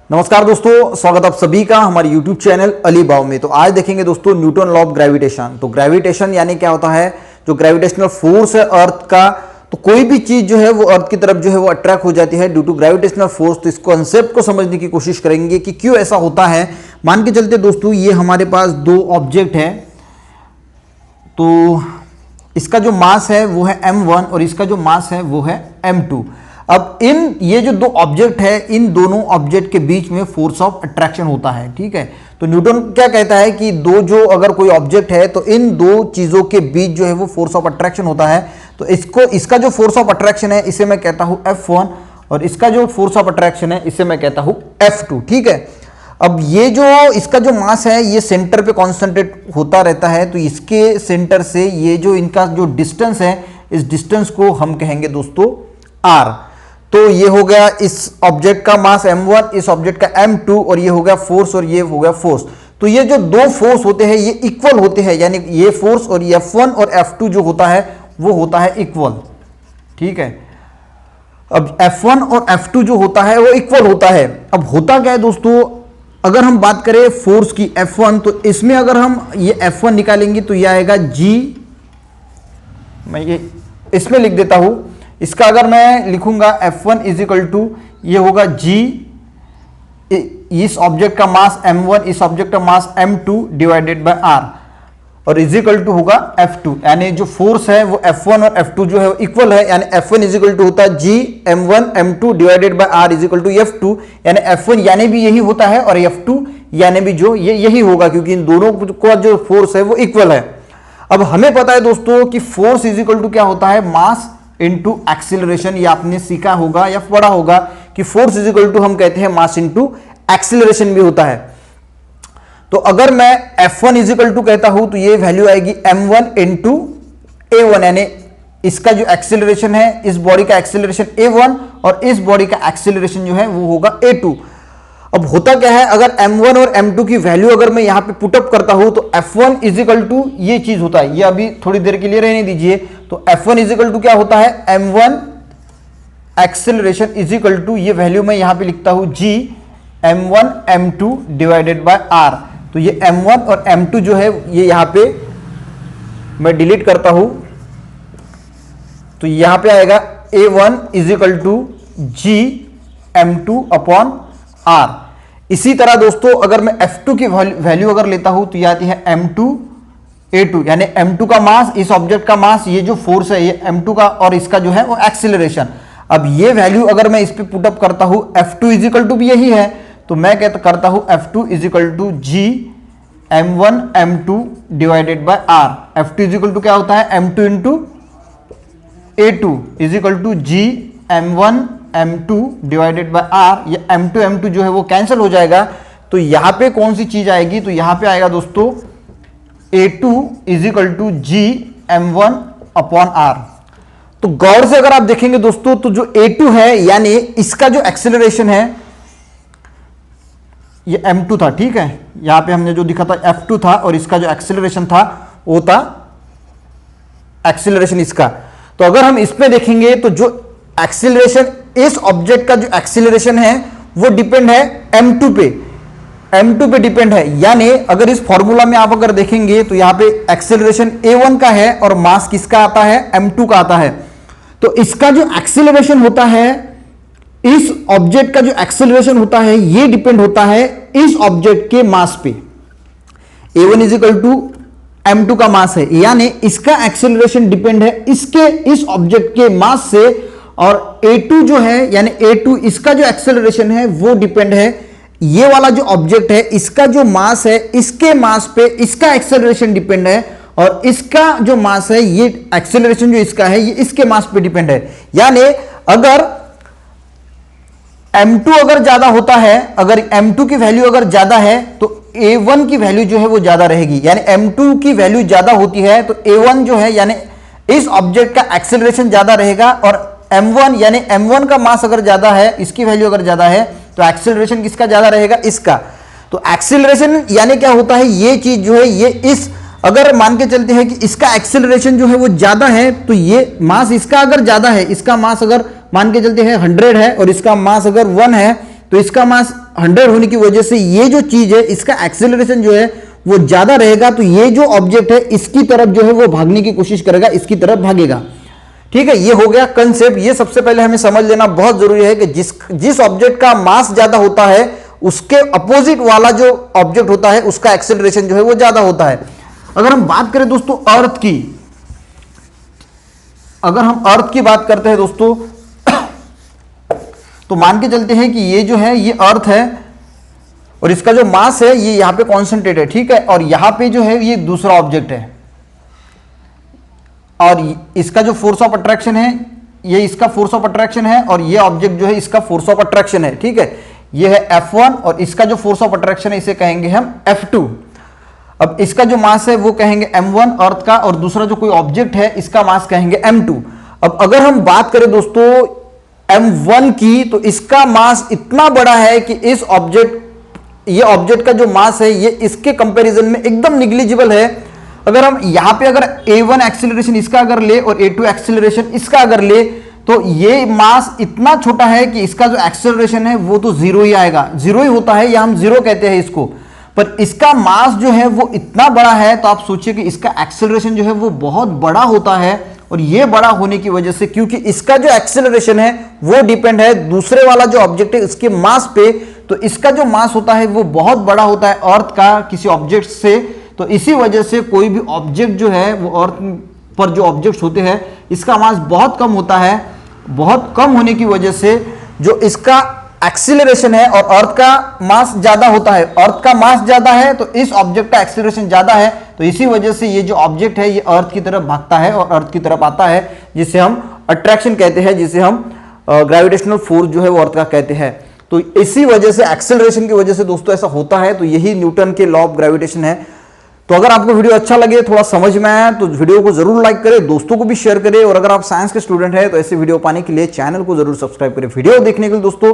नमस्कार दोस्तों, स्वागत आप सभी का हमारे YouTube चैनल अली बाव में। तो आज देखेंगे दोस्तों न्यूटन लॉ ऑफ ग्रेविटेशन। तो ग्रेविटेशन यानी क्या होता है, जो ग्रेविटेशनल फोर्स है अर्थ का, तो कोई भी चीज जो है वो अर्थ की तरफ जो है वो अट्रैक्ट हो जाती है ड्यू टू ग्रेविटेशनल फोर्स। तो इस कॉन्सेप्ट को समझने की कोशिश करेंगे कि क्यों ऐसा होता है। मान के चलते दोस्तों, ये हमारे पास दो ऑब्जेक्ट है, तो इसका जो मास है वो है m1 और इसका जो मास है वो है m2। अब ये जो दो ऑब्जेक्ट है, इन दोनों ऑब्जेक्ट के बीच में फोर्स ऑफ अट्रैक्शन होता है। ठीक है, तो न्यूटन क्या कहता है कि अगर कोई ऑब्जेक्ट है तो इन दो चीजों के बीच जो है वो फोर्स ऑफ अट्रैक्शन होता है। तो इसका जो फोर्स ऑफ अट्रैक्शन है इसे मैं कहता हूं F1 और इसका जो फोर्स ऑफ अट्रैक्शन है इसे मैं कहता हूं F2। ठीक है, अब इसका जो मास है ये सेंटर पे कॉन्सेंट्रेट होता रहता है, तो इसके सेंटर से ये जो इनका जो डिस्टेंस है, इस डिस्टेंस को हम कहेंगे दोस्तों r। तो ये हो गया इस ऑब्जेक्ट का मास m1, इस ऑब्जेक्ट का m2, और ये हो गया फोर्स और ये हो गया फोर्स। तो ये जो दो फोर्स होते हैं ये इक्वल होते हैं, यानी ये फोर्स और ये F1 और F2 जो होता है वो होता है इक्वल। ठीक है, अब F1 और F2 जो होता है वो इक्वल होता है। अब होता क्या है दोस्तों, अगर हम बात करें फोर्स की F1, तो इसमें अगर हम ये F1 निकालेंगे तो ये आएगा G। मैं ये इसमें लिख देता हूं, इसका अगर मैं लिखूंगा F1 इज इक्वल टू ये होगा G, इस ऑब्जेक्ट का मास M1, इस ऑब्जेक्ट का मास M2 डिवाइडेड बाय R, और इज इक्वल टू होगा F2। यानी जो फोर्स है वो F1 और F2 जो है इक्वल है, यानी F1 इज इक्वल टू होता है G M1 M2 divided by R is equal to F2। यानी F1 यानी भी यही होता है और F2 यानी भी जो यही होगा, क्योंकि इन दोनों का जो फोर्स है वो इक्वल है। अब हमें पता है दोस्तों कि फोर्स इज इक्वल टू क्या होता है, मास इनटू एक्सीलरेशन। ये आपने सीखा होगा या पढ़ा होगा कि फोर्स इज इक्वल टू हम कहते हैं मास इनटू एक्सीलरेशन भी होता है। तो अगर मैं F1 इज इक्वल टू कहता हूं तो ये वैल्यू आएगी m1 इंटू a1, यानी इसका जो एक्सीलरेशन है, इस बॉडी का एक्सीलरेशन a1 और इस बॉडी का एक्सीलरेशन जो है वो होगा a2। अब होता क्या है, अगर m1 और m2 की वैल्यू अगर मैं यहां पे पुटअप करता हूं तो F1 इज इक्वल टू ये चीज होता है, ये अभी थोड़ी देर के लिए रहने दीजिए। तो F1 इज इक्वल टू क्या होता है, m1 acceleration is equal to ये वैल्यू मैं यहां पे लिखता हूं G m1 m2 divided by R। तो ये m1 और m2 जो है ये यहां पे मैं डिलीट करता हूं, तो यहां पे आएगा a1 is equal to G m2 upon R। इसी तरह दोस्तों अगर मैं F2 की वैल्यू अगर लेता हूं तो ये आती है m2 a2, यानी m2 का मास, इस ऑब्जेक्ट का मास, ये जो फोर्स है ये m2 का, और इसका जो है वो एक्सीलरेशन। अब ये वैल्यू अगर मैं इस पे पुटअप करता हूं, F2 इज इक्वल टू भी यही है, तो मैं करता हूं F2 is equal to G m1 m2 divided by R। F2 is equal to क्या होता है, m2 into a2 is equal to G m1 m2 divided by R। ये m2 m2 जो है वो कैंसिल हो जाएगा, तो यहां पे कौन सी चीज आएगी, तो यहां पे आएगा दोस्तों a2 is equal to G m1 upon R। तो गौर से अगर आप देखेंगे दोस्तों, तो जो a2 है यानी इसका जो एक्सीलरेशन है ये m2 था। ठीक है, यहां पे हमने जो दिखा था F2 था, और इसका जो एक्सीलरेशन था वो था एक्सीलरेशन इसका। तो अगर हम इस पे देखेंगे तो जो एक्सीलरेशन, इस ऑब्जेक्ट का जो एक्सीलरेशन है वो डिपेंड है m2 पे डिपेंड है। यानी अगर इस फॉर्मूला में आप अगर देखेंगे तो यहां पे एक्सीलरेशन a1 का है और मास किसका आता है, m2 का आता है। तो इसका जो एक्सीलरेशन होता है, इस ऑब्जेक्ट का जो एक्सीलरेशन होता है ये डिपेंड होता है इस ऑब्जेक्ट के मास पे। a1 is equal to m2 का मास है, यानी इसका एक्सीलरेशन डिपेंड है इस ऑब्जेक्ट के मास से, और a2 जो है यानी a2 इसका जो एक्सेलरेशन है वो डिपेंड है, ये वाला जो ऑब्जेक्ट है इसका जो मास है इसके मास पे इसका एक्सेलरेशन डिपेंड है, और इसका जो मास है ये एक्सेलरेशन जो इसका है ये इसके मास पे डिपेंड है। यानी अगर m2 अगर ज्यादा होता है, अगर m2 की वैल्यू अगर ज्यादा है तो a1 की वैल्यू जो है वो ज्यादा रहेगी। यानी m2 की वैल्यू ज्यादा होती है तो a1 जो है यानी इस ऑब्जेक्ट का एक्सेलरेशन ज्यादा रहेगा, और m1 यानी m1 का मास अगर ज्यादा है, इसकी वैल्यू अगर ज्यादा है, तो एक्सेलरेशन किसका ज्यादा रहेगा, इसका। तो एक्सेलरेशन यानी क्या होता है, ये चीज जो है ये इस अगर मान के चलते हैं कि इसका एक्सेलरेशन जो है वो ज्यादा है, तो ये मास इसका अगर ज्यादा है, इसका मास अगर मान के चलते हैं 100 है और इसका मास अगर 1 है, तो इसका मास 100 होने की वजह से ये जो चीज है इसका एक्सेलरेशन जो है वो ज्यादा रहेगा, तो ये जो ऑब्जेक्ट है इसकी तरफ जो है वो भागने की कोशिश करेगा, इसकी तरफ भागेगा। ठीक है, ये हो गया कंसेप्ट। ये सबसे पहले हमें समझ लेना बहुत जरूरी है कि जिस ऑब्जेक्ट का मास ज्यादा होता है उसके अपोजिट वाला जो ऑब्जेक्ट होता है उसका एक्सेलरेशन जो है वो ज्यादा होता है। अगर हम बात करें दोस्तों अर्थ की, अगर हम अर्थ की बात करते हैं दोस्तों तो मान के चलते हैं कि ये जो है ये अर्थ है और इसका जो मास है ये यहां पे कॉन्सेंट्रेट है, ठीक है, और यहां पे जो है ये दूसरा ऑब्जेक्ट है और इसका जो फोर्स ऑफ अट्रैक्शन है ये इसका फोर्स ऑफ अट्रैक्शन है और ये ऑब्जेक्ट जो है इसका फोर्स ऑफ अट्रैक्शन है। ठीक है, ये है F1 और इसका जो फोर्स ऑफ अट्रैक्शन है इसे कहेंगे हम F2। अब इसका जो मास है वो कहेंगे m1 अर्थ का और दूसरा जो कोई ऑब्जेक्ट है इसका मास कहेंगे m2। अब अगर हम बात करें दोस्तों m1 की, तो इसका मास इतना बड़ा है कि इस ऑब्जेक्ट, ये ऑब्जेक्ट का जो मास है ये इसके कंपैरिजन में एकदम निग्लिजिबल है। अगर हम यहां पे अगर a1 एक्सीलरेशन इसका अगर ले और a2 एक्सीलरेशन इसका अगर ले तो ये मास इतना छोटा है कि इसका जो एक्सेलरेशन है वो तो जीरो ही आएगा, जीरो ही होता है या हम जीरो कहते हैं इसको, पर इसका मास जो है वो इतना बड़ा है तो आप सोचिए कि इसका एक्सेलरेशन जो है वो बहुत बड़ा होता है। और ये बड़ा होने की वजह से, क्योंकि इसका जो एक्सेलरेशन है वो डिपेंड है दूसरे वाला जो ऑब्जेक्ट है इसके मास पे, तो इसका जो मास होता है वो बहुत बड़ा होता है अर्थ का किसी ऑब्जेक्ट से। तो इसी वजह से कोई भी ऑब्जेक्ट जो है वो अर्थ पर जो ऑब्जेक्ट्स होते हैं इसका मास बहुत कम होता है। बहुत कम होने की वजह से जो इसका एक्सीलरेशन है और अर्थ का मास ज्यादा होता है, अर्थ का मास ज्यादा है तो इस ऑब्जेक्ट का एक्सीलरेशन ज्यादा है, तो इसी वजह से ये जो ऑब्जेक्ट है ये अर्थ की तरफ भागता है और अर्थ की तरफ आता है, जिसे हम अट्रैक्शन कहते हैं, जिसे हम ग्रेविटेशनल फोर्स जो है वो अर्थ का कहते हैं। तो इसी वजह से एक्सीलरेशन की वजह से दोस्तों ऐसा होता है। तो यही न्यूटन के लॉ ऑफ ग्रेविटेशन है। तो अगर आपको वीडियो अच्छा लगे, थोड़ा समझ में आया तो वीडियो को जरूर लाइक करें, दोस्तों को भी शेयर करें और अगर आप साइंस के स्टूडेंट हैं तो ऐसे वीडियो पाने के लिए चैनल को जरूर सब्सक्राइब करें। वीडियो देखने के लिए दोस्तों